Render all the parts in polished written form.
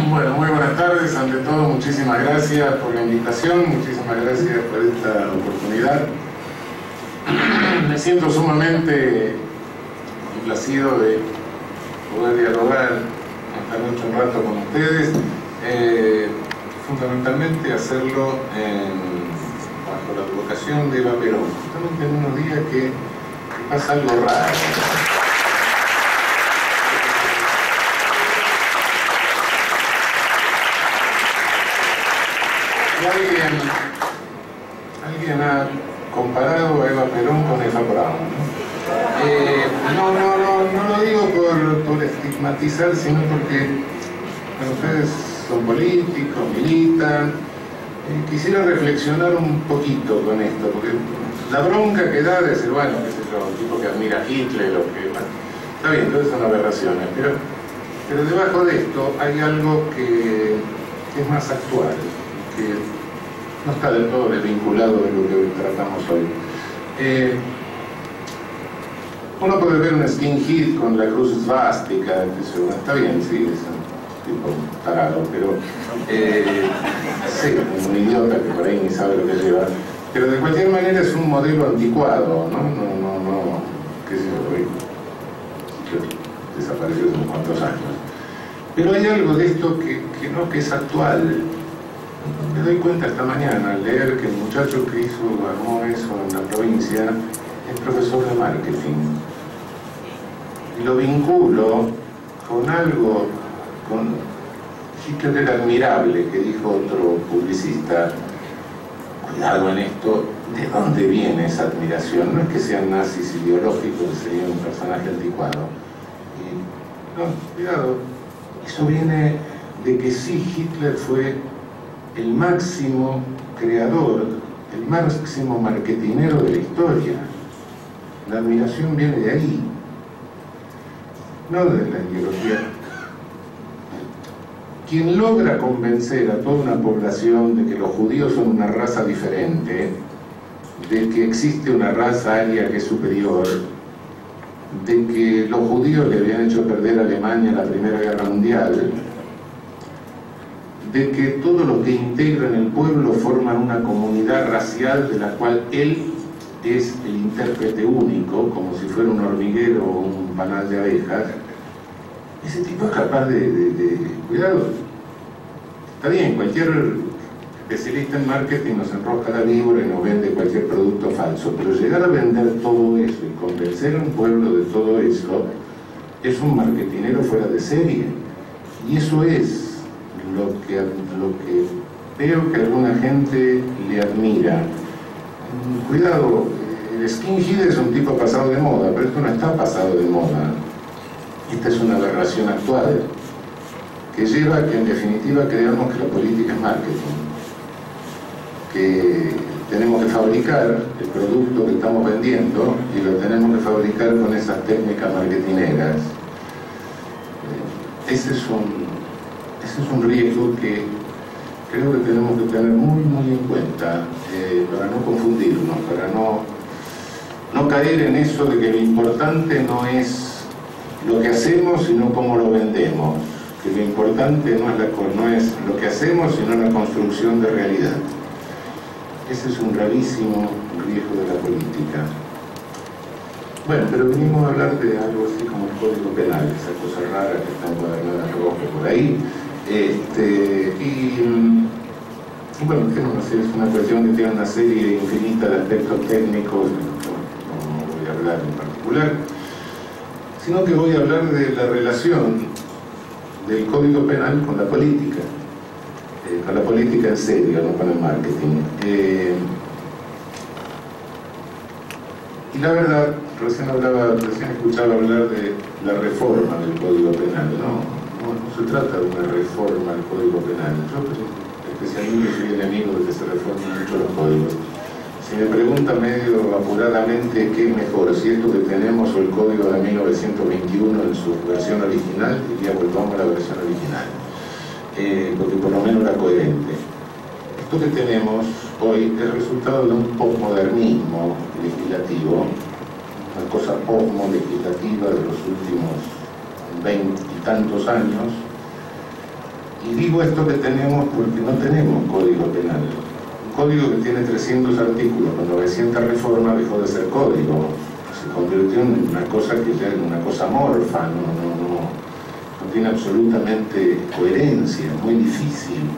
Bueno, muy buenas tardes. Ante todo, muchísimas gracias por la invitación, muchísimas gracias por esta oportunidad. Me siento sumamente complacido de poder dialogar esta noche un rato con ustedes, fundamentalmente hacerlo bajo la advocación de Eva Perón, justamente en unos días que pasa algo raro. Alguien ha comparado a Eva Perón con Eva Braun, ¿no? No lo digo por estigmatizar, sino porque bueno, ustedes son políticos, militan. Quisiera reflexionar un poquito con esto, porque la bronca que da de decir, bueno, qué sé yo, un tipo que admira a Hitler, o que, bueno, está bien, todas son aberraciones, pero debajo de esto hay algo que es más actual, que no está del todo desvinculado de lo que tratamos hoy. Uno puede ver un skinhead con la cruz svástica, está bien, sí, es un tipo tarado, pero sí, es un idiota que por ahí ni sabe lo que lleva, pero de cualquier manera es un modelo anticuado, ¿no? Qué sé yo, desapareció hace unos cuantos años. Pero hay algo de esto que es actual. Me doy cuenta esta mañana al leer que el muchacho que armó eso en la provincia es profesor de marketing. Y lo vinculo con algo, con Hitler era admirable, que dijo otro publicista. Cuidado en esto, ¿de dónde viene esa admiración? No es que sean nazis ideológicos, sería un personaje anticuado. No, cuidado, eso viene de que sí, Hitler fue el máximo creador, el máximo marketinero de la historia. La admiración viene de ahí, no de la ideología. Quien logra convencer a toda una población de que los judíos son una raza diferente, de que existe una raza aria que es superior, de que los judíos le habían hecho perder a Alemania en la Primera Guerra Mundial, de que todos los que integran el pueblo forman una comunidad racial de la cual él es el intérprete único, como si fuera un hormiguero o un panal de abejas. Ese tipo es capaz de cuidado. Está bien, cualquier especialista en marketing nos enrosca la víbora y nos vende cualquier producto falso, pero llegar a vender todo eso y convencer a un pueblo de todo eso es un marketinero fuera de serie. Y eso es lo que veo que alguna gente le admira. Cuidado, el skinhead es un tipo pasado de moda, pero esto no está pasado de moda. Esta es una aberración actual que lleva a que en definitiva creamos que la política es marketing, que tenemos que fabricar el producto que estamos vendiendo y lo tenemos que fabricar con esas técnicas marketineras. Ese es un riesgo que creo que tenemos que tener muy en cuenta para no confundirnos, para no caer en eso de que lo importante no es lo que hacemos sino cómo lo vendemos, que lo importante no es lo que hacemos sino la construcción de realidad. Ese es un gravísimo riesgo de la política. Bueno, pero venimos a hablar de algo así como el Código Penal, esa cosa rara que está encuadernada rojo por ahí. Y bueno, es una cuestión que tiene una serie infinita de aspectos técnicos, no voy a hablar en particular, sino que voy a hablar de la relación del Código Penal con la política en serio, no con el marketing. Y la verdad, recién escuchaba hablar de la reforma del Código Penal. No se trata de una reforma del Código Penal. Yo especialmente soy enemigo de que se reformen mucho los códigos. Si me pregunta medio apuradamente qué es mejor, si esto que tenemos o el código de 1921 en su versión original, diría volvamos a la versión original, porque por lo menos era coherente. Esto que tenemos hoy es resultado de un posmodernismo legislativo, una cosa posmo-legislativa de los últimos 20 y tantos años. Y digo esto que tenemos porque no tenemos código penal. Un código que tiene 300 artículos con 900 reformas dejó de ser código, se convirtió en una cosa que ya es una cosa amorfa, no tiene absolutamente coherencia, es muy difícil.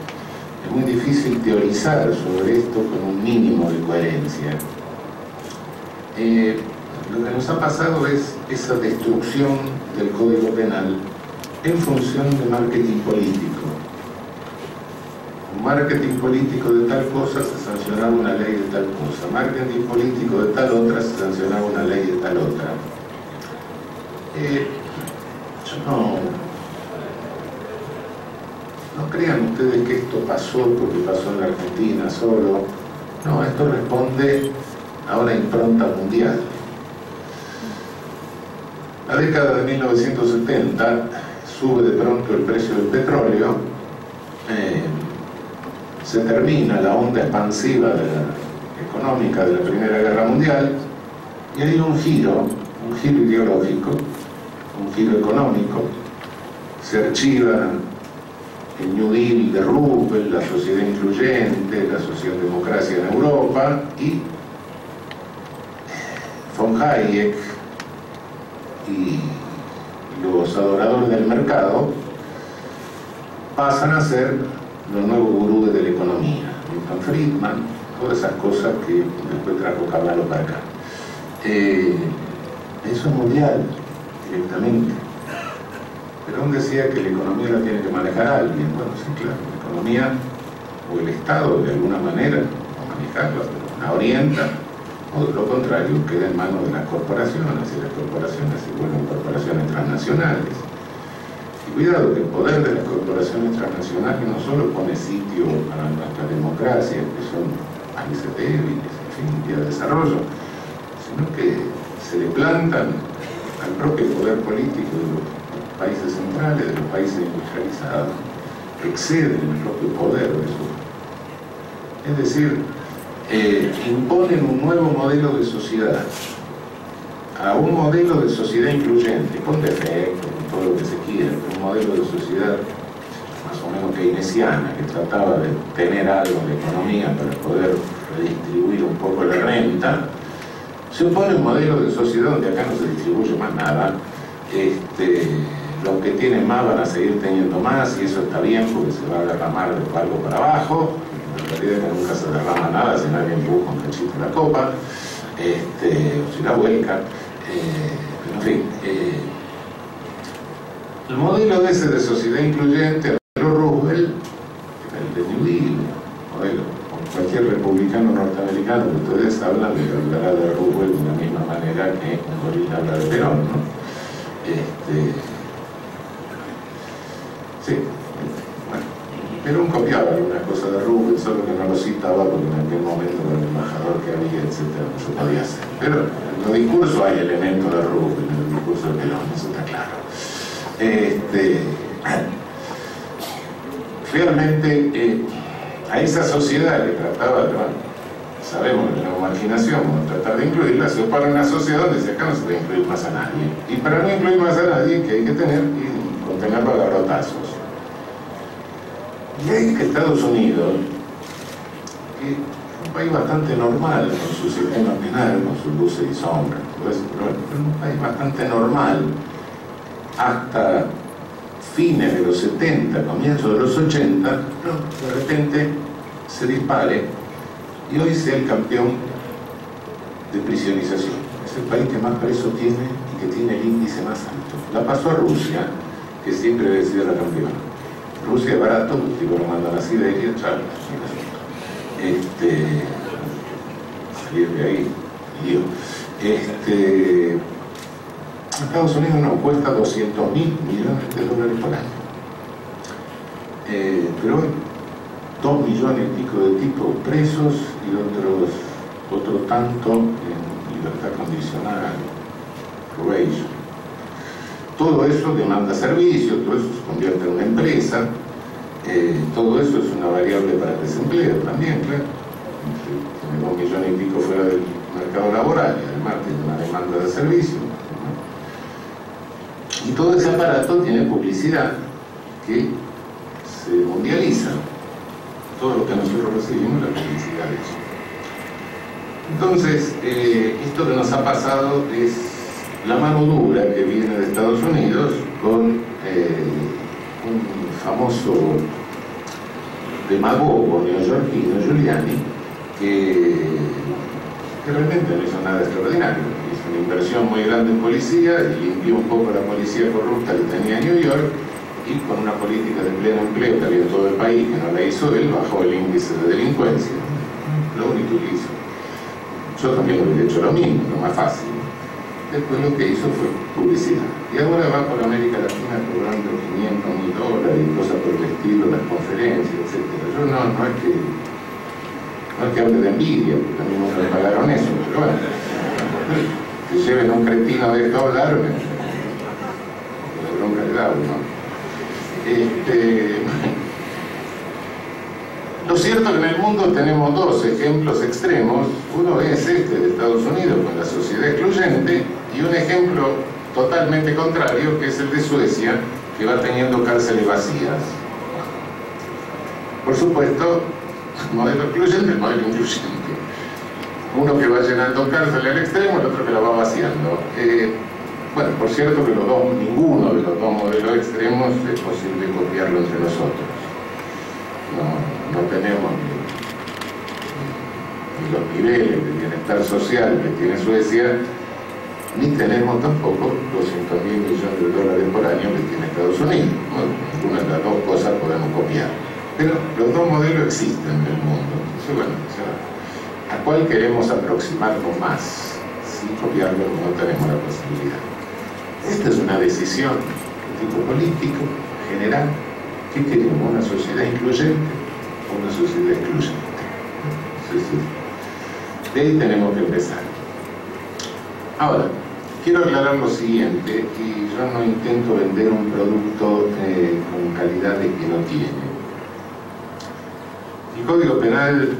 Es muy difícil teorizar sobre esto con un mínimo de coherencia. Lo que nos ha pasado es esa destrucción del Código Penal en función de marketing político. Un marketing político de tal cosa se sancionaba una ley de tal cosa, marketing político de tal otra se sancionaba una ley de tal otra. No crean ustedes que esto pasó porque pasó en la Argentina solo. No, esto responde a una impronta mundial. La década de 1970 sube de pronto el precio del petróleo, se termina la onda expansiva económica de la Primera Guerra Mundial y hay un giro ideológico, un giro económico. Se archiva el New Deal de Roosevelt, la sociedad incluyente, la socialdemocracia en Europa, y von Hayek y los adoradores del mercado pasan a ser los nuevos gurúes de la economía. Milton Friedman, todas esas cosas que después trajo Cavallo para acá. Eso es mundial, directamente. Perón decía que la economía la tiene que manejar alguien. Bueno, sí, claro, la economía o el Estado de alguna manera va a manejarla, pero la orienta, o de lo contrario queda en manos de las corporaciones, y las corporaciones se vuelven corporaciones transnacionales. Y cuidado que el poder de las corporaciones transnacionales no solo pone sitio a nuestra democracia, que son países débiles, en fin, en vía de desarrollo, sino que se le plantan al propio poder político de los países centrales, de los países industrializados, que exceden el propio poder de eso. Es decir, imponen un nuevo modelo de sociedad, a un modelo de sociedad incluyente, con defectos, con todo lo que se quiera, un modelo de sociedad más o menos keynesiana, que trataba de tener algo de economía para poder redistribuir un poco la renta. Se opone un modelo de sociedad donde acá no se distribuye más nada. Los que tienen más van a seguir teniendo más, y eso está bien porque se va a derramar de algo para abajo. En realidad que nunca se derrama nada si nadie empuja un cachito la copa, o si la vuelca. Pero en fin, el modelo ese de sociedad incluyente, el de Roosevelt, el de New Deal, modelo, cualquier republicano norteamericano que ustedes hablan, le hablará de Roosevelt de la misma manera que un gorila habla de Perón, ¿no? Sí, bueno, Perón copiaba algunas cosas de Roosevelt, solo que no lo citaba porque en aquel momento con el embajador que había, etcétera, no se podía hacer. Pero en los discursos hay elementos de Roosevelt, en el discurso de Perón, eso está claro. Realmente a esa sociedad que trataba de, bueno, sabemos que la marginación, vamos a tratar de incluirla, se opone a una sociedad donde dice acá no se puede incluir más a nadie. Y para no incluir más a nadie, que hay que tener, y contenerlo a garrotazos. Y hay que Estados Unidos, que es un país bastante normal con su sistema penal, con sus luces y sombras, todo eso, pero es un país bastante normal hasta fines de los 70, comienzos de los 80, de repente se dispare y hoy sea el campeón de prisionización. Es el país que más presos tiene y que tiene el índice más alto. La pasó a Rusia, que siempre debe ser la campeona. Rusia es barato, los tipos lo mandan a Siberia, chao, salir de ahí, lío. Estados Unidos nos cuesta 200.000 millones de dólares por año. Pero 2 millones y pico de tipos presos y otros otro tanto en libertad condicional, probation. Todo eso demanda servicios, todo eso se convierte en una empresa, todo eso es una variable para el desempleo también, claro. Tiene 2 millones y pico fuera del mercado laboral y además tiene una demanda de servicios, ¿no? Y todo ese aparato tiene publicidad que se mundializa. Todo lo que nosotros recibimos, la publicidad de eso. Entonces, esto que nos ha pasado es la mano dura que viene de Estados Unidos con un famoso demagogo neoyorquino, Giuliani, que realmente no hizo nada extraordinario. Hizo una inversión muy grande en policía y limpió un poco la policía corrupta que tenía en New York, y con una política de pleno empleo que había en todo el país, que no la hizo él, bajó el índice de delincuencia. Lo único que hizo. Yo también hubiera hecho lo mismo, lo más fácil. Después lo que hizo fue publicidad. Y ahora va por América Latina cobrando $500.000 y cosas por el estilo, las conferencias, etc. Yo no es que hable de envidia, porque también me pagaron eso, pero bueno, que lleven a un cretino de esto a hablar, la bronca le da, ¿no? Lo cierto es que en el mundo tenemos dos ejemplos extremos. Uno es este de Estados Unidos con la sociedad excluyente, y un ejemplo totalmente contrario que es el de Suecia, que va teniendo cárceles vacías. Por supuesto, el modelo excluyente, el modelo incluyente. Uno que va llenando cárceles al extremo, el otro que la va vaciando. Bueno, por cierto que ninguno de los dos modelos extremos es posible copiarlo entre nosotros. No tenemos ni los niveles de bienestar social que tiene Suecia, ni tenemos tampoco los $200.000 millones por año que tiene Estados Unidos. Bueno, ninguna de las dos cosas podemos copiar. Pero los dos modelos existen en el mundo. Entonces, bueno, ¿a cuál queremos aproximarnos más? Si copiarlo no tenemos la posibilidad. Esta es una decisión de tipo político, general. ¿Qué queremos? ¿Una sociedad incluyente o una sociedad excluyente? De ahí tenemos que empezar. Ahora, quiero aclarar lo siguiente, y yo no intento vender un producto con calidades que no tiene. El Código Penal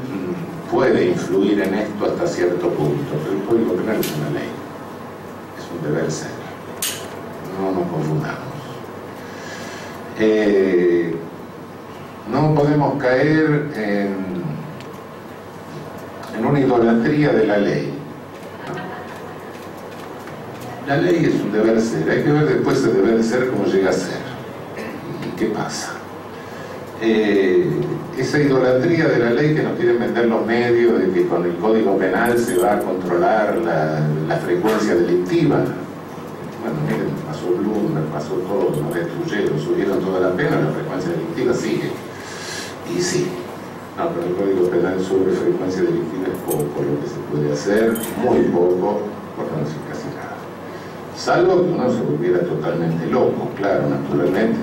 puede influir en esto hasta cierto punto, pero el Código Penal es una ley, es un deber ser. No nos confundamos. No podemos caer en una idolatría de la ley. La ley es un deber ser, hay que ver después ese deber ser cómo llega a ser y qué pasa. Esa idolatría de la ley que nos quieren vender los medios, de que con el Código Penal se va a controlar la frecuencia delictiva. Bueno, miren, pasó Bloomberg, pasó todo, nos destruyeron, subieron toda la pena, la frecuencia delictiva sigue. Y sí, no, pero el Código Penal sobre frecuencia delictiva es poco lo que se puede hacer, muy poco, por no decir casi nada. Salvo que uno se volviera totalmente loco, claro, naturalmente.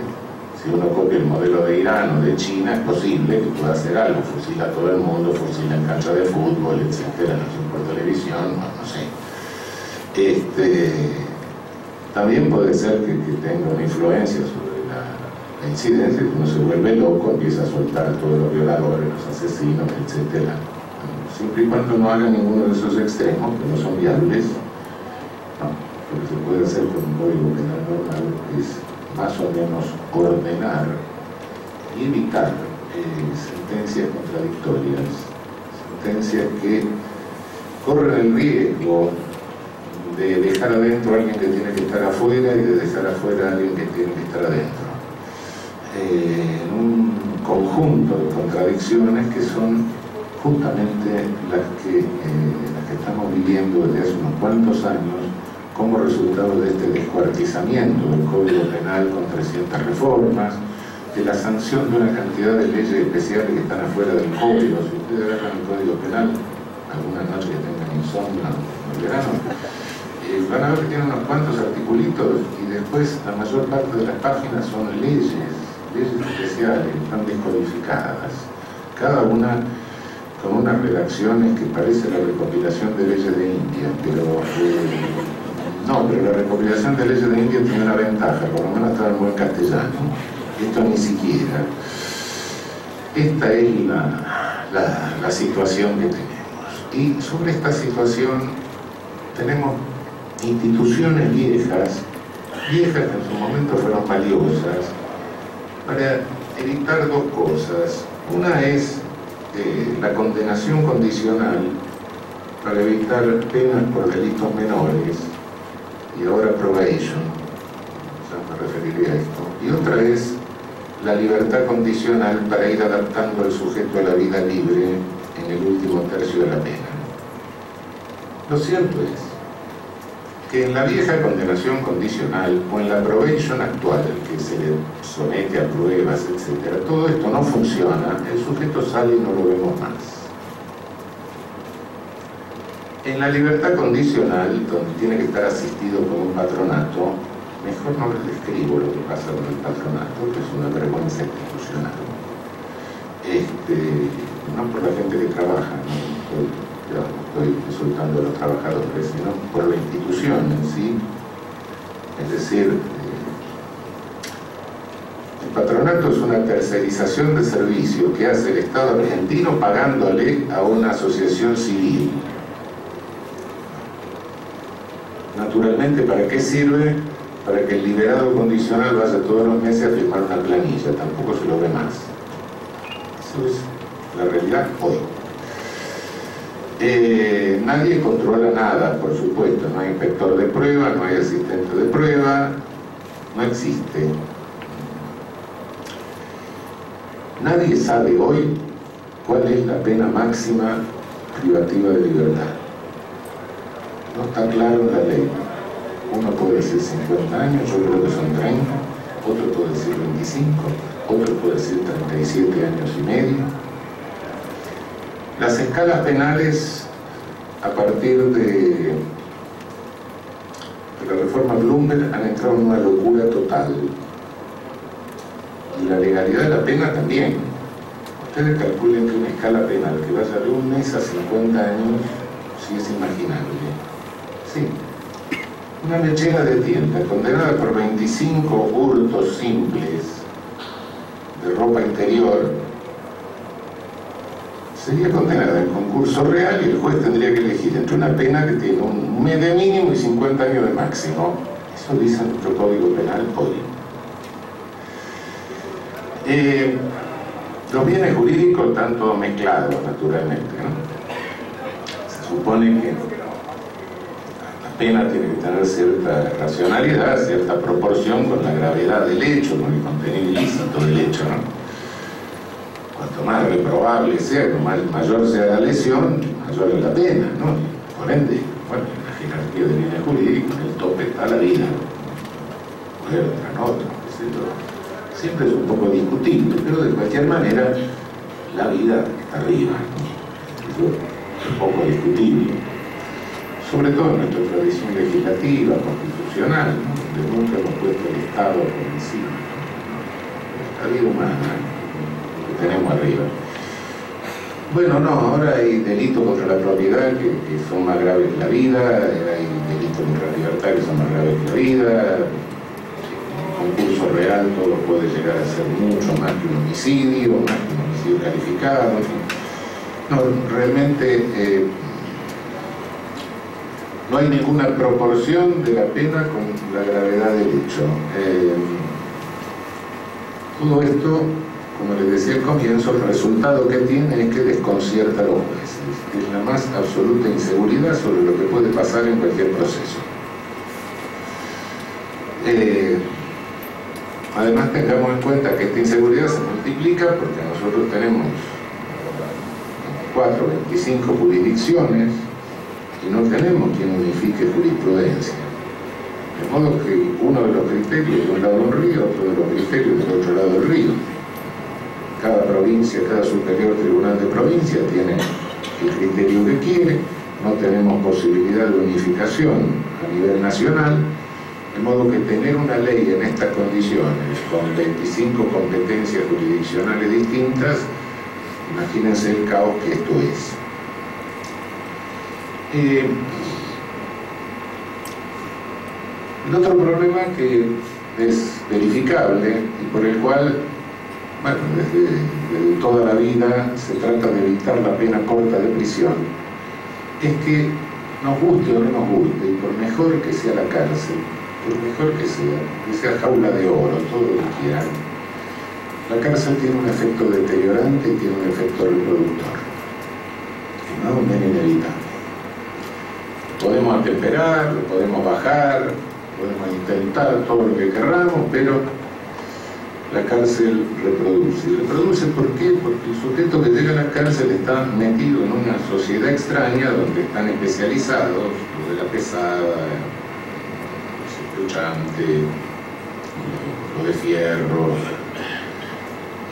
Si uno copia el modelo de Irán o de China, es posible que pueda hacer algo, fusila a todo el mundo, fusila en cancha de fútbol, etcétera, no sé, por televisión, no sé. También puede ser que tenga una influencia sobre la incidencia, que uno se vuelve loco, empieza a soltar a todos los violadores, los asesinos, etc. Siempre y cuando no haga ninguno de esos extremos, que no son viables, no. Lo que se puede hacer con un código penal normal es más o menos ordenar y evitar sentencias contradictorias, sentencias que corren el riesgo de dejar adentro a alguien que tiene que estar afuera y de dejar afuera a alguien que tiene que estar adentro. En un conjunto de contradicciones que son justamente las que estamos viviendo desde hace unos cuantos años como resultado de este descuartizamiento del Código Penal con 300 reformas, de la sanción de una cantidad de leyes especiales que están afuera del código. Si ustedes agarran el Código Penal, alguna noche que tengan insomnio en el verano, van a ver que tiene unos cuantos articulitos y después la mayor parte de las páginas son leyes especiales, están descodificadas, cada una con unas redacciones que parece la recopilación de leyes de India, pero no, pero la recopilación de leyes de India tiene una ventaja, por lo menos está en buen castellano. Esto ni siquiera. Esta es la situación que tenemos. Y sobre esta situación tenemos instituciones viejas que en su momento fueron valiosas para evitar dos cosas. Una es la condenación condicional para evitar penas por delitos menores, y ahora probation, ya me referiría a esto. Y otra es la libertad condicional para ir adaptando al sujeto a la vida libre en el último tercio de la pena. Lo cierto es que en la vieja condenación condicional o en la probation actual, que se le somete a pruebas, etc., todo esto no funciona, el sujeto sale y no lo vemos más. En la libertad condicional, donde tiene que estar asistido por un patronato, mejor no les describo lo que pasa con el patronato, que es una vergüenza institucional. No por la gente que trabaja, no estoy insultando a los trabajadores, sino por la institución en sí. Es decir, el patronato es una tercerización de servicio que hace el Estado argentino pagándole a una asociación civil. Naturalmente, ¿para qué sirve? Para que el liberado condicional vaya todos los meses a firmar una planilla, tampoco se lo ve más. Eso es la realidad hoy. Nadie controla nada, por supuesto, no hay inspector de prueba, no hay asistente de prueba, no existe. Nadie sabe hoy cuál es la pena máxima privativa de libertad. No está claro en la ley. Uno puede decir 50 años, yo creo que son 30, otro puede decir 25, otro puede decir 37 años y medio. Las escalas penales, a partir de la reforma Bloomberg, han entrado en una locura total. Y la legalidad de la pena también. Ustedes calculen que una escala penal que vaya de un mes a 50 años, sí es imaginable. Sí. Una mechera de tienda condenada por 25 hurtos simples de ropa interior sería condenada en concurso real y el juez tendría que elegir entre una pena que tiene un mes de mínimo y 50 años de máximo. Eso dice nuestro Código Penal hoy. Los bienes jurídicos están todos mezclados, naturalmente, ¿no? Se supone que la pena tiene que tener cierta racionalidad, cierta proporción con la gravedad del hecho, con el contenido ilícito del hecho, ¿no? Cuanto más reprobable sea, cuanto mayor sea la lesión, mayor es la pena, ¿no? Por ende, bueno, en la jerarquía de bienes jurídicos, el tope está la vida, puede otra nota, etc. Siempre es un poco discutible, pero de cualquier manera la vida está arriba, ¿no? Eso es un poco discutible, sobre todo en nuestra tradición legislativa, constitucional, ¿no? Donde nunca hemos puesto el Estado por encima, ¿no? La vida humana que tenemos arriba. Bueno, no, ahora hay delitos contra la propiedad que son más graves que la vida, hay delitos contra la libertad que son más graves que la vida. Concurso real todo puede llegar a ser mucho más que un homicidio, más que un homicidio calificado. No, realmente no hay ninguna proporción de la pena con la gravedad del hecho. Todo esto, como les decía al comienzo, el resultado que tiene es que desconcierta a los jueces. Es la más absoluta inseguridad sobre lo que puede pasar en cualquier proceso. Además, tengamos en cuenta que esta inseguridad se multiplica porque nosotros tenemos 24, 25 jurisdicciones y no tenemos quien unifique jurisprudencia. De modo que uno de los criterios de un lado del río, otro de los criterios del otro lado del río. Cada provincia, cada superior tribunal de provincia tiene el criterio que quiere, no tenemos posibilidad de unificación a nivel nacional. De modo que tener una ley en estas condiciones, con 25 competencias jurisdiccionales distintas, Imagínense el caos que esto es. El otro problema que es verificable y por el cual, bueno, desde toda la vida se trata de evitar la pena corta de prisión, es que nos guste o no nos guste, y por mejor que sea la cárcel, por mejor que sea jaula de oro, todo lo que quieran, la cárcel tiene un efecto deteriorante y tiene un efecto reproductor, que no es inevitable. Podemos atemperar, lo podemos bajar, podemos intentar todo lo que queramos, pero la cárcel reproduce. ¿Y reproduce por qué? Porque el sujeto que llega a la cárcel está metido en una sociedad extraña donde están especializados, lo de la pesada, el luchante, lo de fierro,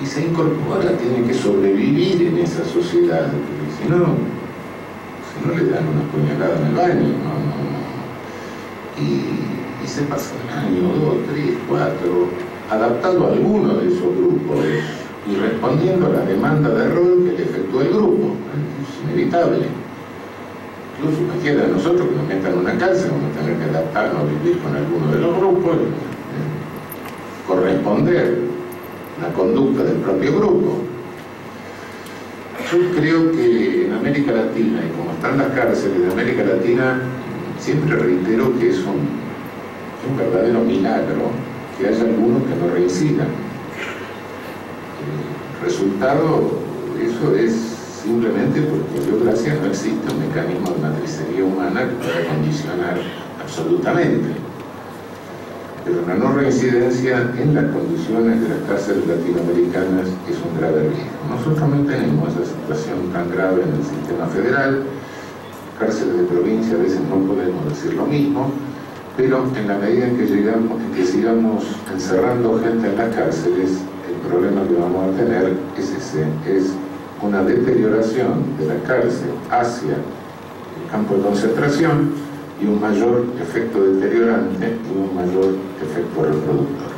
y se incorpora, tiene que sobrevivir en esa sociedad, porque si no le dan una puñalada en el baño, y se pasa un año, 2, 3, 4, adaptado a alguno de esos grupos y respondiendo a la demanda de rol que le efectúa el grupo. Es inevitable. Incluso cualquiera de nosotros que nos metan en una cárcel vamos a tener que adaptarnos a vivir con alguno de los grupos, corresponder la conducta del propio grupo. Yo creo que en América Latina, y como están las cárceles de América Latina, siempre reitero que es un verdadero milagro que haya algunos que no reincidan. El resultado de eso es simplemente porque, Dios gracias, no existe un mecanismo de matricería humana que pueda condicionar absolutamente. Pero la no reincidencia en las condiciones de las cárceles latinoamericanas es un grave riesgo. Nosotros no tenemos esa situación tan grave en el sistema federal. Cárceles de provincia a veces no podemos decir lo mismo, pero en la medida en que sigamos encerrando gente en las cárceles, el problema que vamos a tener es ese, es una deterioración de la cárcel hacia el campo de concentración y un mayor efecto deteriorante y un mayor efecto reproductor.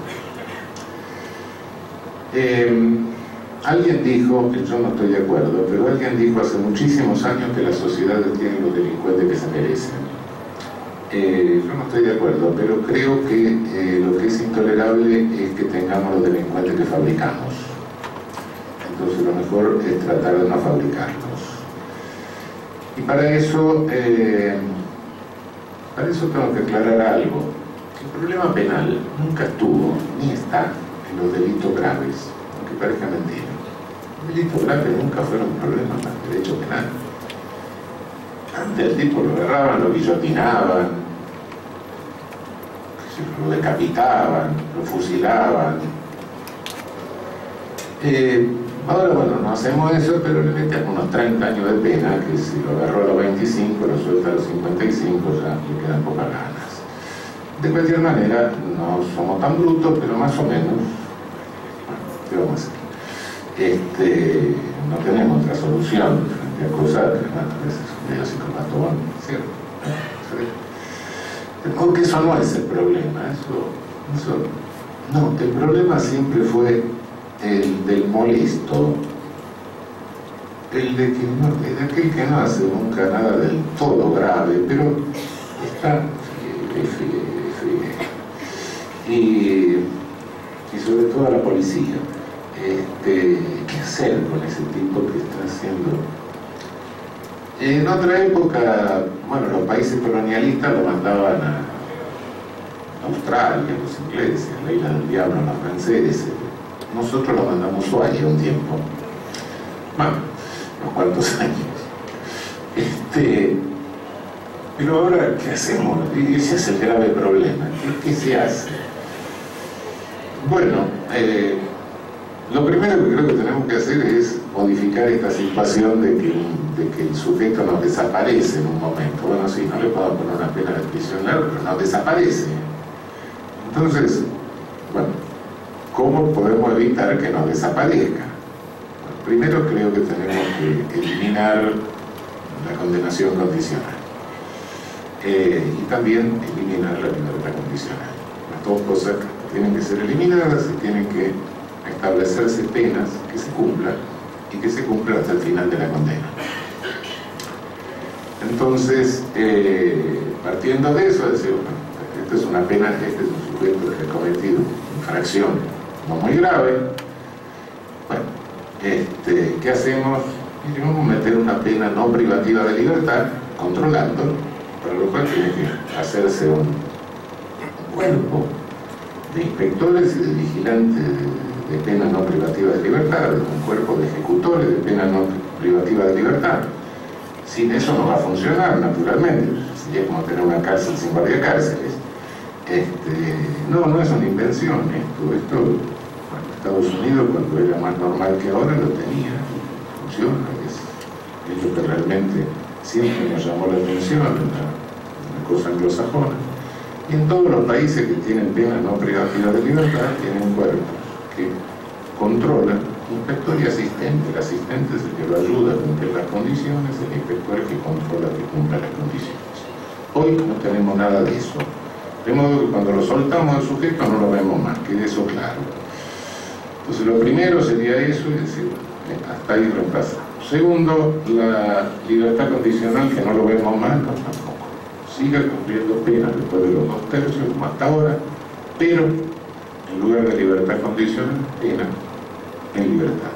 Alguien dijo, que yo no estoy de acuerdo, pero alguien dijo hace muchísimos años que las sociedades tienen los delincuentes que se merecen. Yo no estoy de acuerdo, pero creo que lo que es intolerable es que tengamos los delincuentes que fabricamos. Entonces lo mejor es tratar de no fabricarlos. Y para eso tengo que aclarar algo. El problema penal nunca estuvo, ni está, en los delitos graves, aunque parezca mentira. Los delitos graves nunca fueron un problema para el derecho penal. Antes el tipo lo agarraban, lo guillotinaban, lo decapitaban, lo fusilaban. Ahora, bueno, no hacemos eso, pero le metemos unos 30 años de pena, que si lo agarró a los 25, lo suelta a los 55, ya le quedan pocas ganas. De cualquier manera, no somos tan brutos, pero más o menos, bueno, ¿qué vamos a hacer? No tenemos otra solución frente a cosas que, bueno, a veces son medio psicopatón, ¿cierto? Porque eso no es el problema, no, el problema siempre fue el del molesto, el de aquel que no hace nunca nada del todo grave, pero está y sobre todo a la policía. ¿Qué hacer con ese tipo que está haciendo? En otra época, bueno, los países colonialistas lo mandaban a Australia, los ingleses, a la isla del diablo, a los franceses. Nosotros lo mandamos a Ushuaia un tiempo, bueno, unos cuantos años. Pero ahora, ¿qué hacemos? Y ese es el grave problema. ¿Qué se hace? Bueno, lo primero que creo que tenemos que hacer es modificar esta situación de que el sujeto nos desaparece en un momento. Bueno, sí, no le puedo poner una pena de prisión larga, pero nos desaparece. Entonces, bueno, ¿cómo podemos evitar que nos desaparezca? Bueno, primero creo que tenemos que eliminar la condenación condicional. Y también eliminar la libertad condicional. Las dos cosas tienen que ser eliminadas y tienen que establecerse penas que se cumplan y que se cumpla hasta el final de la condena. Entonces, partiendo de eso, decir, bueno, esto es una pena, este es un sujeto que ha cometido infracción no muy grave. Bueno, ¿qué hacemos? Y vamos a meter una pena no privativa de libertad, controlando, para lo cual tiene que hacerse un cuerpo de inspectores y de vigilantes de pena no privativa de libertad, un cuerpo de ejecutores de pena no privativa de libertad. Sin eso no va a funcionar, naturalmente. Sería como tener una cárcel sin guardiacárceles. No es una invención esto. Bueno, Estados Unidos, cuando era más normal que ahora, lo tenía. Funciona. Es lo que realmente siempre nos llamó la atención, una cosa anglosajona. Y en todos los países que tienen pena no privativa de libertad, tienen cuerpos que controlan, inspector y asistente. El asistente es el que lo ayuda a cumplir las condiciones, el inspector es el que controla que cumpla las condiciones. Hoy no tenemos nada de eso. De modo que cuando lo soltamos al sujeto no lo vemos más, quede eso claro. Entonces lo primero sería eso, y decir, hasta ahí reemplazamos. Segundo, la libertad condicional, que no lo vemos más, no tampoco. Siga cumpliendo penas después de los 2/3, como hasta ahora, pero en lugar de libertad condicional, pena en libertad,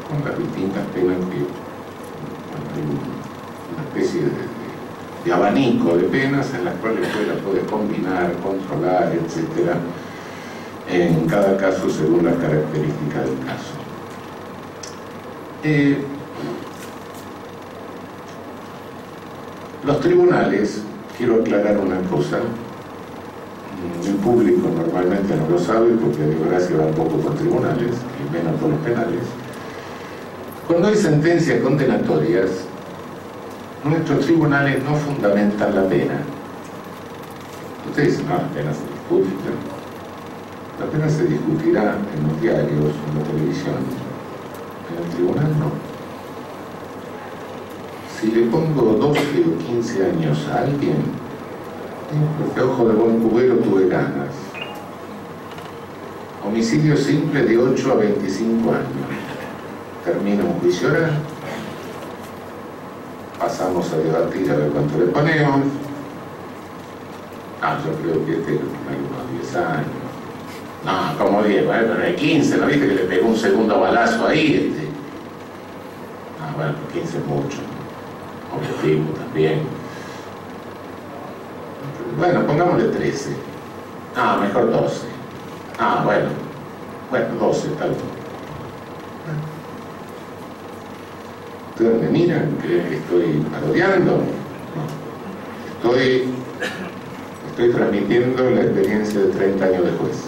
con las distintas penas que hay una especie de abanico de penas en las cuales la puede combinar, controlar, etc., en cada caso según las características del caso. Los tribunales, quiero aclarar una cosa, el público normalmente no lo sabe porque de gracia va poco con tribunales, y menos con los penales. Cuando hay sentencias condenatorias, nuestros tribunales no fundamentan la pena. Ustedes dicen, no, la pena se discute. La pena se discutirá en los diarios, en la televisión. En el tribunal no. Si le pongo 12 o 15 años a alguien, porque a ojo de buen cubero tuve ganas. Homicidio simple de 8 a 25 años. Termina un juicio oral. Pasamos a debatir a ver cuánto le ponemos. Yo creo que hay unos 10 años. No, como 10, bueno, pero hay 15, ¿no viste que le pegó un segundo balazo ahí? Bueno, 15 es mucho. Objetivo también. Bueno, pongámosle 13. Mejor 12. Bueno, 12, tal vez. ¿Ustedes me miran? ¿Creen que estoy parodiando? No. Estoy transmitiendo la experiencia de 30 años de juez.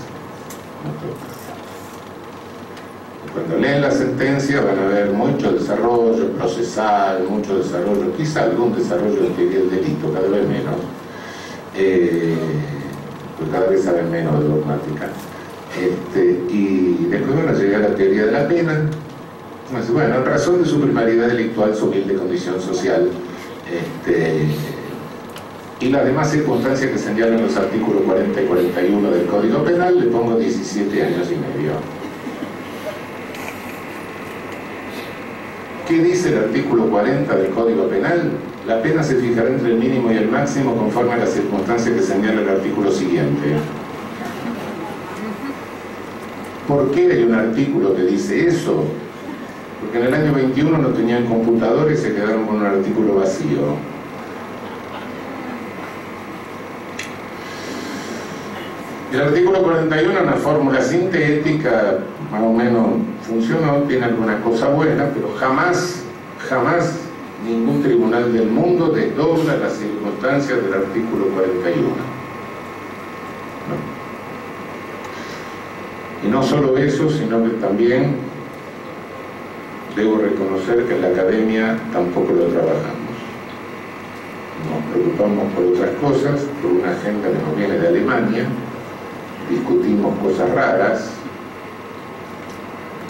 Cuando leen la sentencia van a ver mucho desarrollo procesal, mucho desarrollo, quizá algún desarrollo de teoría del delito, cada vez menos, pues cada vez saben menos de dogmática. Y después van a llegar a la teoría de la pena. Bueno, en razón de su primaridad delictual, su humilde condición social, y las demás circunstancias que señalan los artículos 40 y 41 del Código Penal, le pongo 17 años y medio. ¿Qué dice el artículo 40 del Código Penal? La pena se fijará entre el mínimo y el máximo conforme a las circunstancias que señala el artículo siguiente. ¿Por qué hay un artículo que dice eso? Porque en el año 21 no tenían computadores y se quedaron con un artículo vacío. El artículo 41, una fórmula sintética, más o menos funcionó, tiene alguna cosa buena, pero jamás ningún tribunal del mundo desdobla las circunstancias del artículo 41. No. Y no solo eso, sino que también debo reconocer que en la academia tampoco lo trabajamos. Nos preocupamos por otras cosas, por una agenda que nos viene de Alemania, discutimos cosas raras,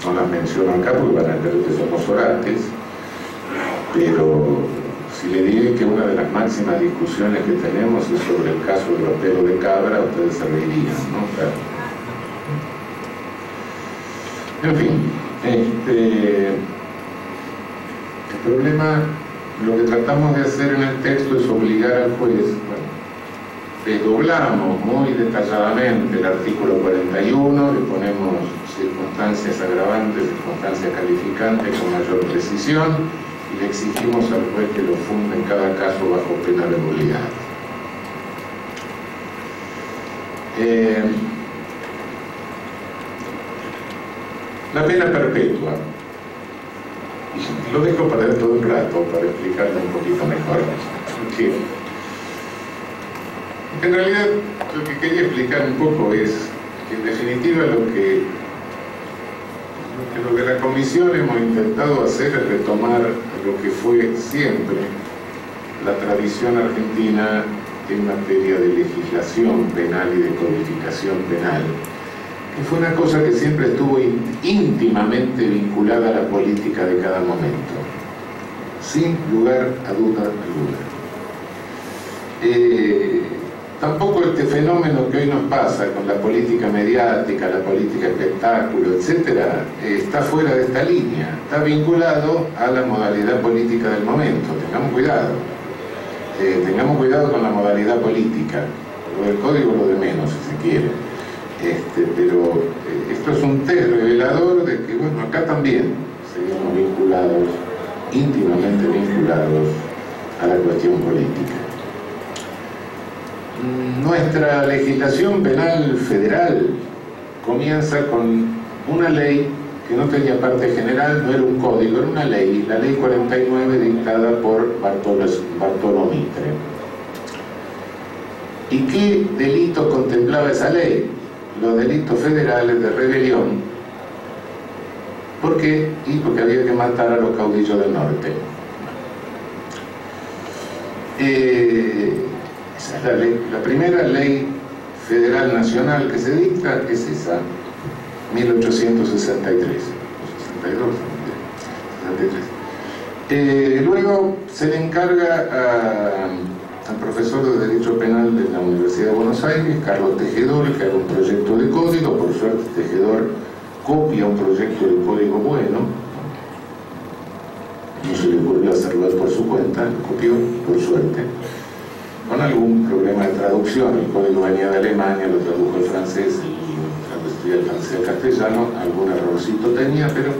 no las menciono acá porque van a creer que somos orantes, pero si le digo que una de las máximas discusiones que tenemos es sobre el caso de los pelos de cabra, ustedes se reirían, ¿no? Claro. En fin, El problema, lo que tratamos de hacer en el texto es obligar al juez, desdoblamos muy detalladamente el artículo 41, le ponemos circunstancias agravantes, circunstancias calificantes con mayor precisión y le exigimos al juez que lo funda en cada caso bajo pena de nulidad. La pena perpetua. Lo dejo para dentro de un rato para explicarlo un poquito mejor. Porque en realidad lo que quería explicar un poco es que en definitiva lo que la comisión hemos intentado hacer es retomar lo que fue siempre la tradición argentina en materia de legislación penal y de codificación penal, que fue una cosa que siempre estuvo íntimamente vinculada a la política de cada momento, sin lugar a duda alguna. Tampoco este fenómeno que hoy nos pasa con la política mediática, la política espectáculo, etcétera, está fuera de esta línea, está vinculado a la modalidad política del momento. Tengamos cuidado con la modalidad política. Lo del código lo de menos, si se quiere. Pero esto es un test revelador de que, bueno, acá también seguimos vinculados, íntimamente vinculados a la cuestión política. Nuestra legislación penal federal comienza con una ley que no tenía parte general, no era un código, era una ley, la ley 49 dictada por Bartolo Mitre. ¿Y qué delitos contemplaba esa ley? Los delitos federales de rebelión. ¿Por qué? Porque había que matar a los caudillos del norte. Esa es la ley. La primera ley federal nacional que se dicta es esa, 1863, 62, 63. Luego se le encarga al profesor de Derecho Penal de la Universidad de Buenos Aires, Carlos Tejedor, que haga un proyecto de código. Por suerte Tejedor copia un proyecto de código bueno, no se le ocurrió hacerlo por su cuenta, lo copió, por suerte, con algún problema de traducción. El código venía de Alemania, lo tradujo al francés, cuando estudié el francés al castellano, algún errorcito tenía, pero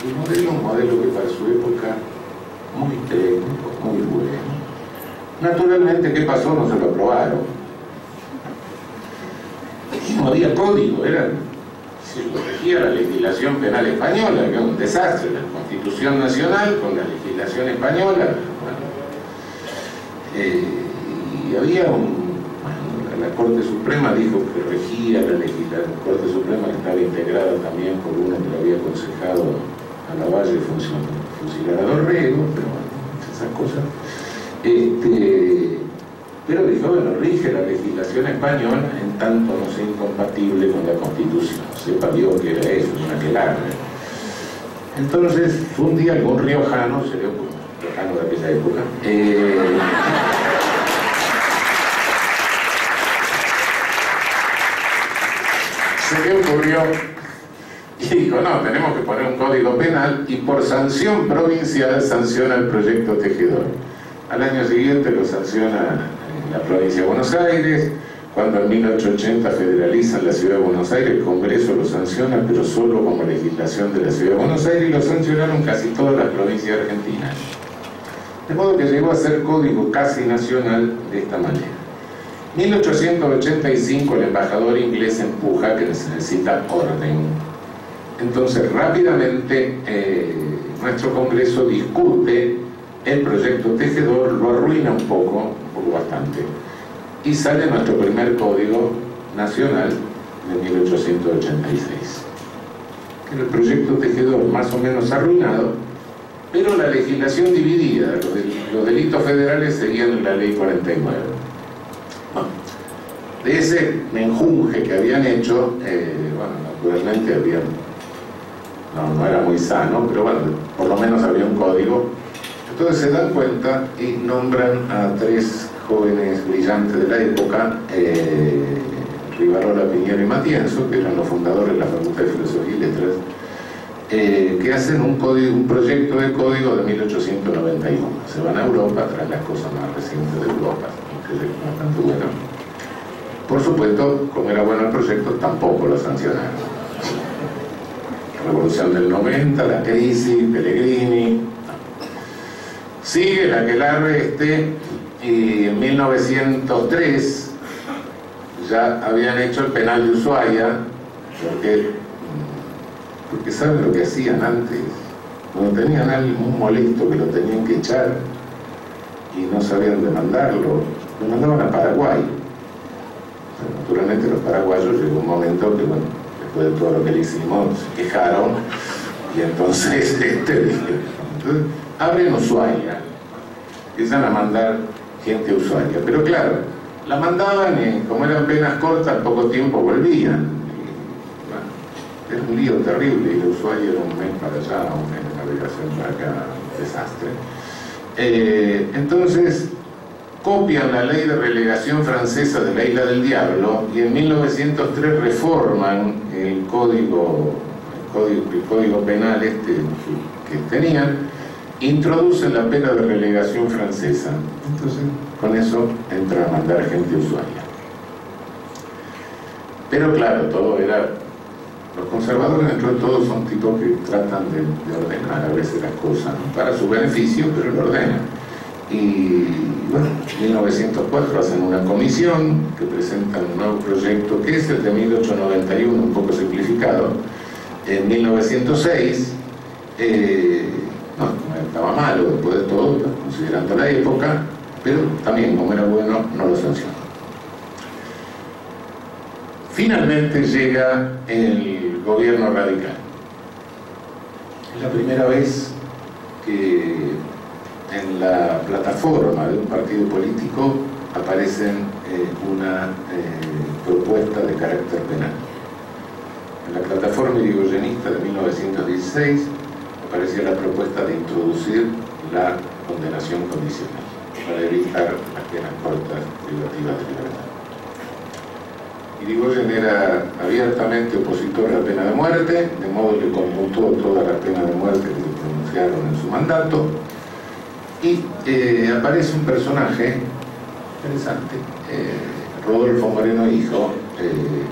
el modelo, un modelo que para su época muy técnico, muy bueno. Naturalmente, ¿qué pasó? No se lo aprobaron. Y no había código, se lo regía la legislación penal española, que era un desastre, la Constitución Nacional con la legislación española. Y había la Corte Suprema dijo que regía la legislación, la Corte Suprema que estaba integrada también por uno que lo había aconsejado a Lavalle fusilar a Dorrego, pero bueno, esas cosas. Pero dijo, bueno, rige la legislación española en tanto no sea incompatible con la Constitución. Sepa Dios que era eso, una aquelarre. Entonces, un día algún riojano, riojano de aquella época, se le ocurrió y dijo, no, tenemos que poner un código penal, y por sanción provincial sanciona el proyecto Tejedor. Al año siguiente lo sanciona en la provincia de Buenos Aires. Cuando en 1880 federalizan la ciudad de Buenos Aires, el Congreso lo sanciona, pero solo como legislación de la ciudad de Buenos Aires, y lo sancionaron casi todas las provincias argentinas. De modo que llegó a ser código casi nacional de esta manera. 1885 el embajador inglés empuja que se necesita orden. Entonces rápidamente nuestro Congreso discute el proyecto Tejedor, lo arruina un poco bastante, y sale nuestro primer código nacional de 1886. El proyecto Tejedor más o menos arruinado, pero la legislación dividida, los delitos federales seguían en la ley 49. Bueno, de ese menjunje que habían hecho, naturalmente no era muy sano, pero bueno, por lo menos había un código. Entonces se dan cuenta y nombran a tres jóvenes brillantes de la época, Rivarola, Piñero y Matienzo, que eran los fundadores de la Facultad de Filosofía y Letras, que hacen un proyecto de código de 1891. Se van a Europa, traen las cosas más recientes de Europa, un proyecto bastante bueno. Por supuesto, como era bueno el proyecto, tampoco lo sancionaron. Revolución del 90, la crisis, Pellegrini. Sigue la aquelarre y en 1903 ya habían hecho el penal de Ushuaia, porque ¿saben lo que hacían antes? Cuando tenían a alguien muy molesto que lo tenían que echar y no sabían demandarlo, lo mandaban a Paraguay. Naturalmente los paraguayos llegó un momento que, bueno, después de todo lo que le hicimos, se quejaron y entonces dijeron, abren Ushuaia, empiezan a mandar gente a Ushuaia, pero claro, la mandaban y como eran penas cortas, al poco tiempo volvían. Era un lío terrible, ir a Ushuaia era un mes para allá, un mes de navegación para acá, un desastre. Entonces, copian la ley de relegación francesa de la Isla del Diablo y en 1903 reforman el código penal que tenían, introducen la pena de relegación francesa. Entonces, con eso entra a mandar gente a Ushuaia. Pero claro, todo era... Los conservadores dentro de todo son tipos que tratan de ordenar a veces las cosas, ¿no? Para su beneficio, pero lo ordenan. Y bueno, en 1904 hacen una comisión que presenta un nuevo proyecto que es el de 1891, un poco simplificado. En 1906, no estaba malo después de todo, considerando la época, pero también como era bueno, no lo sancionó. Finalmente llega el gobierno radical. Es la primera vez que en la plataforma de un partido político aparecen una propuesta de carácter penal. En la plataforma irigoyenista de 1916 aparecía la propuesta de introducir la condenación condicional para evitar las penas cortas privativas de libertad. Irigoyen era abiertamente opositor a la pena de muerte, de modo que conmutó todas las penas de muerte que se pronunciaron en su mandato, y aparece un personaje interesante, Rodolfo Moreno Hijo,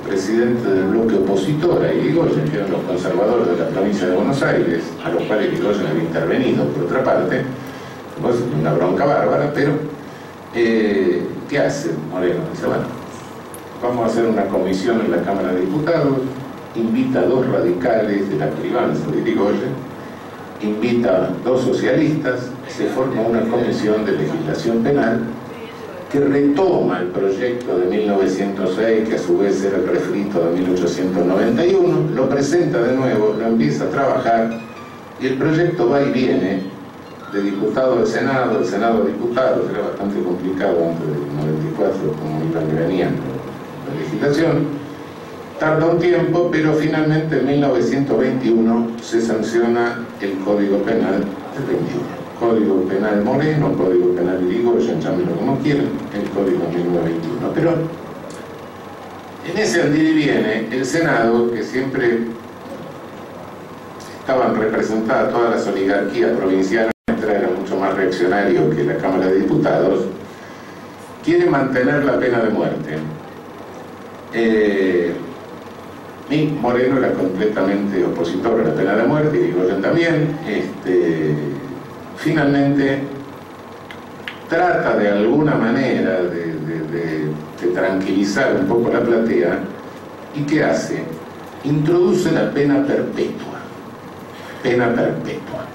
presidente del bloque opositor a Irigoyen, que eran los conservadores de la provincia de Buenos Aires, a los cuales Irigoyen había intervenido por otra parte, pues una bronca bárbara, pero ¿qué hace Moreno? Dice, bueno, vamos a hacer una comisión en la Cámara de Diputados, invita a dos radicales de la privanza de Irigoyen, invita a dos socialistas, se forma una comisión de legislación penal que retoma el proyecto de 1906, que a su vez era el refrito de 1891, lo presenta de nuevo, lo empieza a trabajar y el proyecto va y viene de diputado al Senado, del Senado a diputados, era bastante complicado antes del 94 como iban y venían la legislación, tarda un tiempo, pero finalmente en 1921 se sanciona el Código Penal del 21. Código Penal Moreno, Código Penal Irigoyen, llámenlo como quieran, el Código 1921. Pero en ese andir y viene, el Senado, que siempre estaban representadas todas las oligarquías provinciales, era mucho más reaccionario que la Cámara de Diputados, quiere mantener la pena de muerte. Y Moreno era completamente opositor a la pena de muerte, y Irigoyen también. Finalmente trata de alguna manera de tranquilizar un poco la platea, y ¿qué hace? Introduce la pena perpetua. Pena perpetua.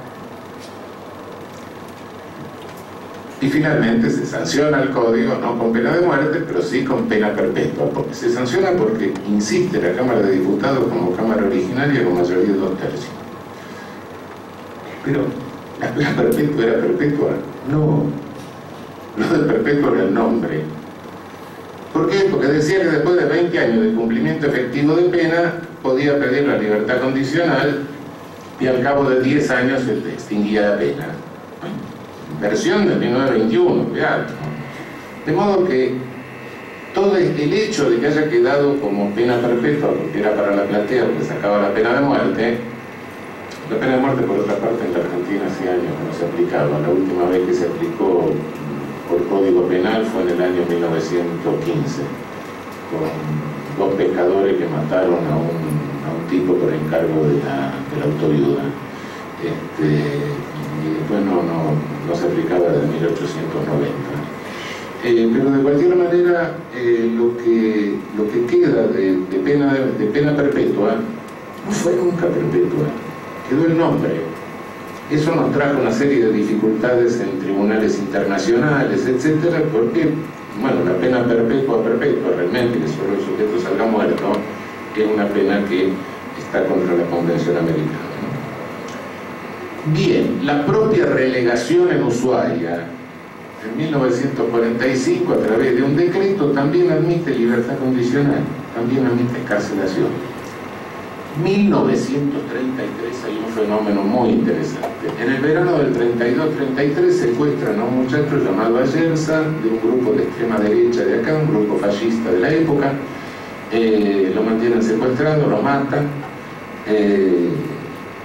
Y finalmente se sanciona el código, no con pena de muerte, pero sí con pena perpetua. Porque se sanciona porque insiste la Cámara de Diputados como Cámara originaria con mayoría de 2/3. Pero la pena perpetua era perpetua. No, lo de perpetua era el nombre. ¿Por qué? Porque decía que después de 20 años de cumplimiento efectivo de pena podía pedir la libertad condicional y al cabo de 10 años se extinguía la pena. Versión de 1921, ¿verdad? De modo que todo el hecho de que haya quedado como pena perpetua, porque era para la platea, porque sacaba la pena de muerte, La pena de muerte, por otra parte, en la Argentina hace años que no se aplicaba. La última vez que se aplicó por Código Penal fue en el año 1915, con dos pescadores que mataron a un tipo por encargo de la autoayuda. Y después no se aplicaba desde 1890. Pero de cualquier manera, lo que queda de pena perpetua no fue nunca perpetua, quedó el nombre. Eso nos trajo una serie de dificultades en tribunales internacionales, etcétera, porque, bueno, la pena perpetua realmente, que solo el sujeto salga muerto, es una pena que está contra la Convención Americana. Bien, la propia relegación en Ushuaia, en 1945, a través de un decreto, también admite libertad condicional, también admite excarcelación. 1933 hay un fenómeno muy interesante. En el verano del 32-33 secuestran a un muchacho llamado Ayerza, de un grupo de extrema derecha de acá, un grupo fascista de la época. Lo mantienen secuestrado, lo matan.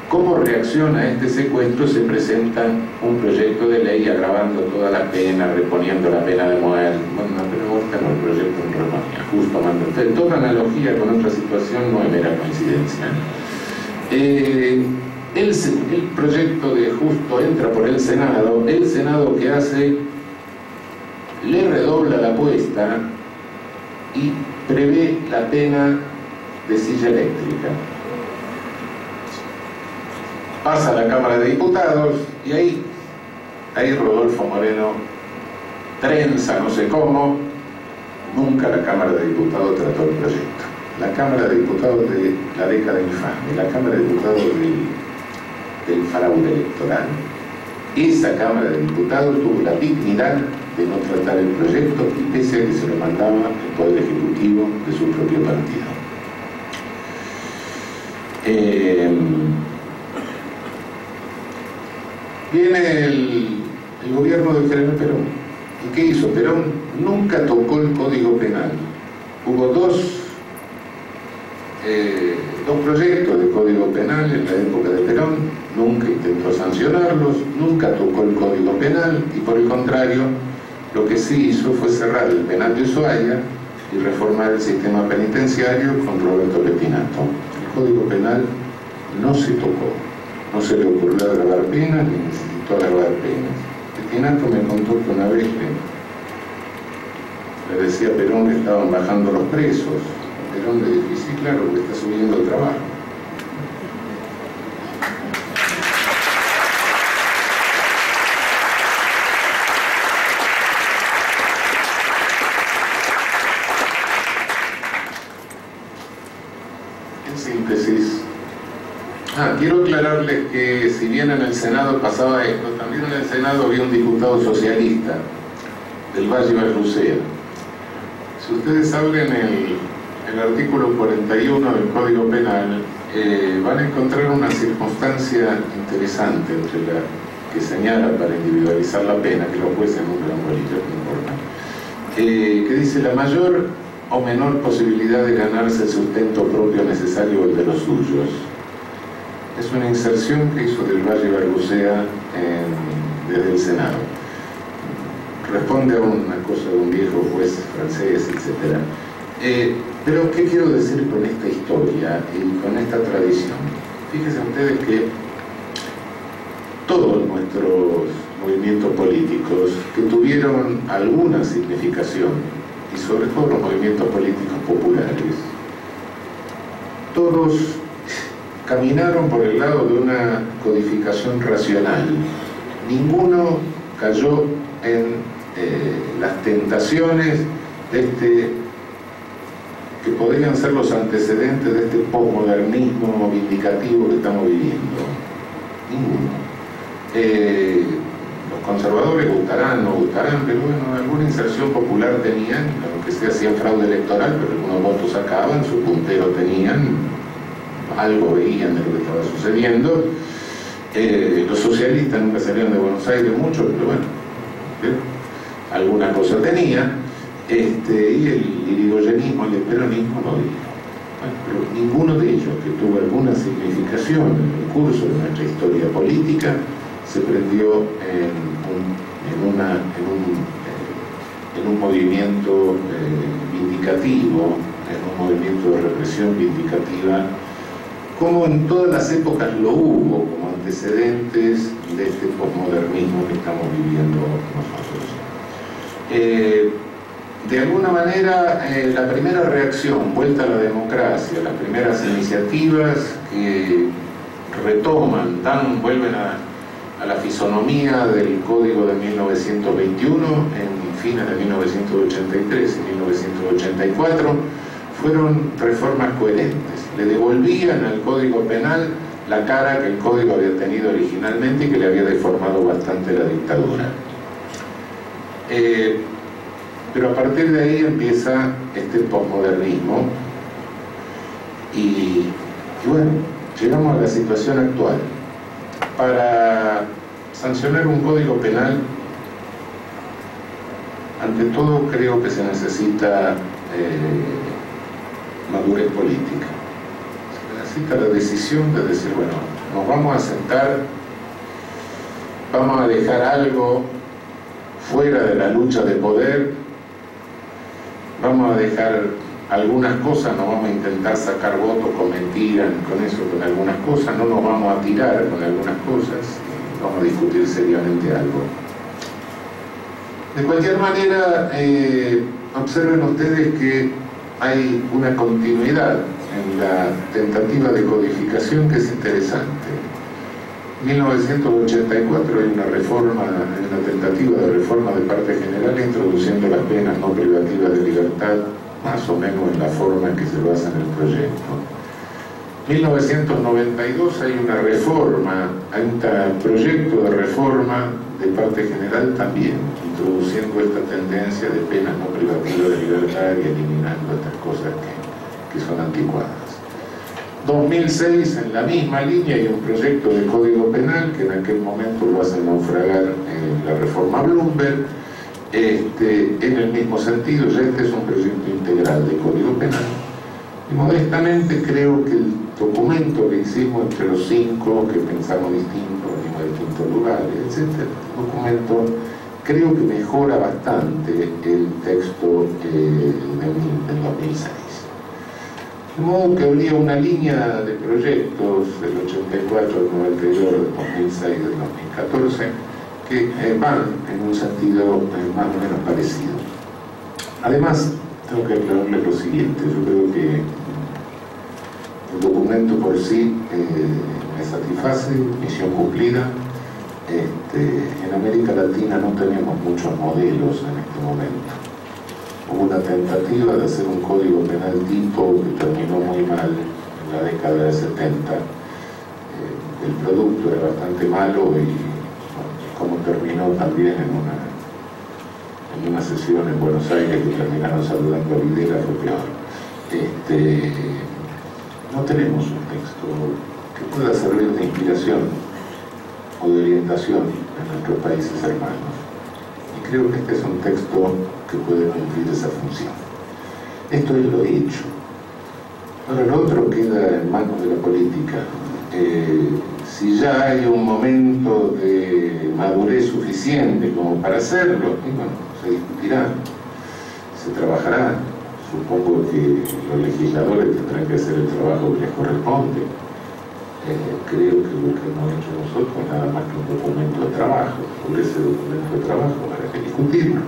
Como reacción a este secuestro se presenta un proyecto de ley agravando toda la pena, reponiendo la pena de muerte. Bueno, la pena de muerte no, el proyecto en reponía, justo manda. Entonces, toda analogía con otra situación no es mera coincidencia. El proyecto de Justo entra por el Senado que hace, le redobla la apuesta y prevé la pena de silla eléctrica. Pasa a la Cámara de Diputados y ahí Rodolfo Moreno trenza, no sé cómo, nunca la Cámara de Diputados trató el proyecto. La Cámara de Diputados de la década infame, la Cámara de Diputados del fraude electoral. Esa Cámara de Diputados tuvo la dignidad de no tratar el proyecto y pese a que se lo mandaba el Poder Ejecutivo de su propio partido. Viene el gobierno de General Perón. ¿Y qué hizo Perón? Nunca tocó el Código Penal. Hubo dos proyectos de Código Penal en la época de Perón, nunca intentó sancionarlos, nunca tocó el Código Penal y por el contrario, lo que sí hizo fue cerrar el penal de Ushuaia y reformar el sistema penitenciario con Roberto Pettinato. El Código Penal no se tocó. No se le ocurrió agravar penas ni necesitó agravar penas. Pettinato me contó que una vez le decía a Perón que estaban bajando los presos. Perón le dijo, sí, claro, porque está subiendo el trabajo. En síntesis, quiero aclararles que si bien en el Senado pasaba esto, también en el Senado había un diputado socialista del Valle Berrucea. Si ustedes abren el artículo 41 del Código Penal, van a encontrar una circunstancia interesante entre la que señala para individualizar la pena, que los jueces nunca lo han bolillo, no importa, que dice la mayor o menor posibilidad de ganarse el sustento propio necesario o el de los suyos. Es una inserción que hizo del Valle Berrucea desde el Senado. Responde a una cosa de un viejo juez francés, etc. Pero, ¿qué quiero decir con esta historia y con esta tradición? Fíjense ustedes que todos nuestros movimientos políticos que tuvieron alguna significación, y sobre todo los movimientos políticos populares, todos caminaron por el lado de una codificación racional. Ninguno cayó en las tentaciones de que podrían ser los antecedentes de este posmodernismo vindicativo que estamos viviendo. Ninguno. Los conservadores gustarán, no gustarán, pero bueno, alguna inserción popular tenían, aunque se hacía fraude electoral, pero algunos votos sacaban, su puntero tenían, algo veían de lo que estaba sucediendo. Los socialistas nunca salieron de Buenos Aires mucho, pero bueno, alguna cosa tenía. Y el irigoyenismo y el peronismo no dijo. Bueno, pero ninguno de ellos que tuvo alguna significación en el curso de nuestra historia política se prendió en un movimiento vindicativo, en un movimiento de represión vindicativa, como en todas las épocas lo hubo, como antecedentes de este posmodernismo que estamos viviendo nosotros. De alguna manera, la primera reacción, vuelta a la democracia, las primeras iniciativas que retoman, vuelven a la fisonomía del Código de 1921, en fines de 1983 y 1984, fueron reformas coherentes. Le devolvían al Código Penal la cara que el Código había tenido originalmente y que le había deformado bastante la dictadura. Pero a partir de ahí empieza este posmodernismo y bueno, llegamos a la situación actual. Para sancionar un código penal, ante todo creo que se necesita madurez política. Se necesita la decisión de decir, bueno, nos vamos a sentar, vamos a dejar algo fuera de la lucha de poder, vamos a dejar algunas cosas, no vamos a intentar sacar votos con mentiras, con eso, con algunas cosas, no nos vamos a tirar con algunas cosas, vamos a discutir seriamente algo. De cualquier manera, observen ustedes que hay una continuidad en la tentativa de codificación que es interesante. En 1984 hay una reforma, una tentativa de reforma de parte general introduciendo las penas no privativas de libertad, más o menos en la forma en que se basa en el proyecto. En 1992 hay una reforma, hay un proyecto de reforma de parte general también, introduciendo esta tendencia de penas no privativas de libertad y eliminando estas cosas que son anticuadas. 2006, en la misma línea, hay un proyecto de Código Penal que en aquel momento lo hace naufragar la reforma Bloomberg, en el mismo sentido. Ya este es un proyecto integral de Código Penal. Y modestamente creo que el documento que hicimos entre los 5 que pensamos distinto, venimos de distintos lugares, etc., el documento creo que mejora bastante el texto del 2006. De modo que habría una línea de proyectos del 84, del 92, del 2006, del 2014, que van en un sentido más o menos parecido. Además, tengo que aclararles lo siguiente: yo creo que el documento por sí me satisface, misión cumplida. En América Latina no tenemos muchos modelos en este momento. Hubo una tentativa de hacer un código penal tipo que terminó muy mal en la década de 70. El producto era bastante malo y como terminó también en una sesión en Buenos Aires que terminaron saludando a Videla fue peor. No tenemos un texto que pueda servir de inspiración o de orientación en nuestros países hermanos. Y creo que este es un texto que puede cumplir esa función. Esto es lo hecho. Ahora, lo otro queda en manos de la política. Si ya hay un momento de madurez suficiente como para hacerlo, y bueno, se discutirá, se trabajará. Supongo que los legisladores tendrán que hacer el trabajo que les corresponde. Creo que lo que hemos hecho nosotros es nada más que un documento de trabajo. Sobre ese documento de trabajo habrá que discutirlo,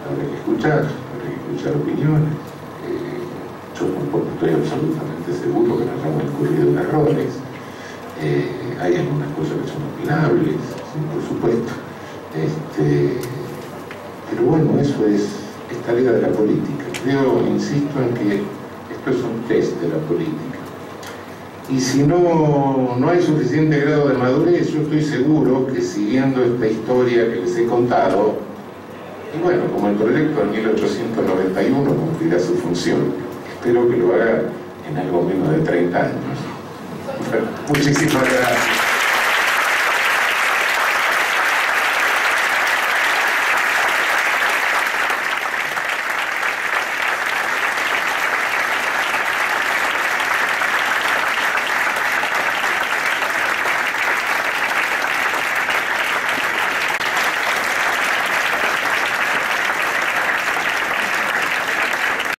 habrá que escuchar opiniones. Yo tampoco estoy absolutamente seguro que nos hayamos incurrido en errores. Hay algunas cosas que son opinables, sí, por supuesto. Pero bueno, eso es tarea de la política. Yo insisto en que esto es un test de la política. Y si no hay suficiente grado de madurez, yo estoy seguro que siguiendo esta historia que les he contado, y bueno, como el proyecto de 1891 cumplirá su función, espero que lo haga en algo menos de 30 años. Muchísimas gracias.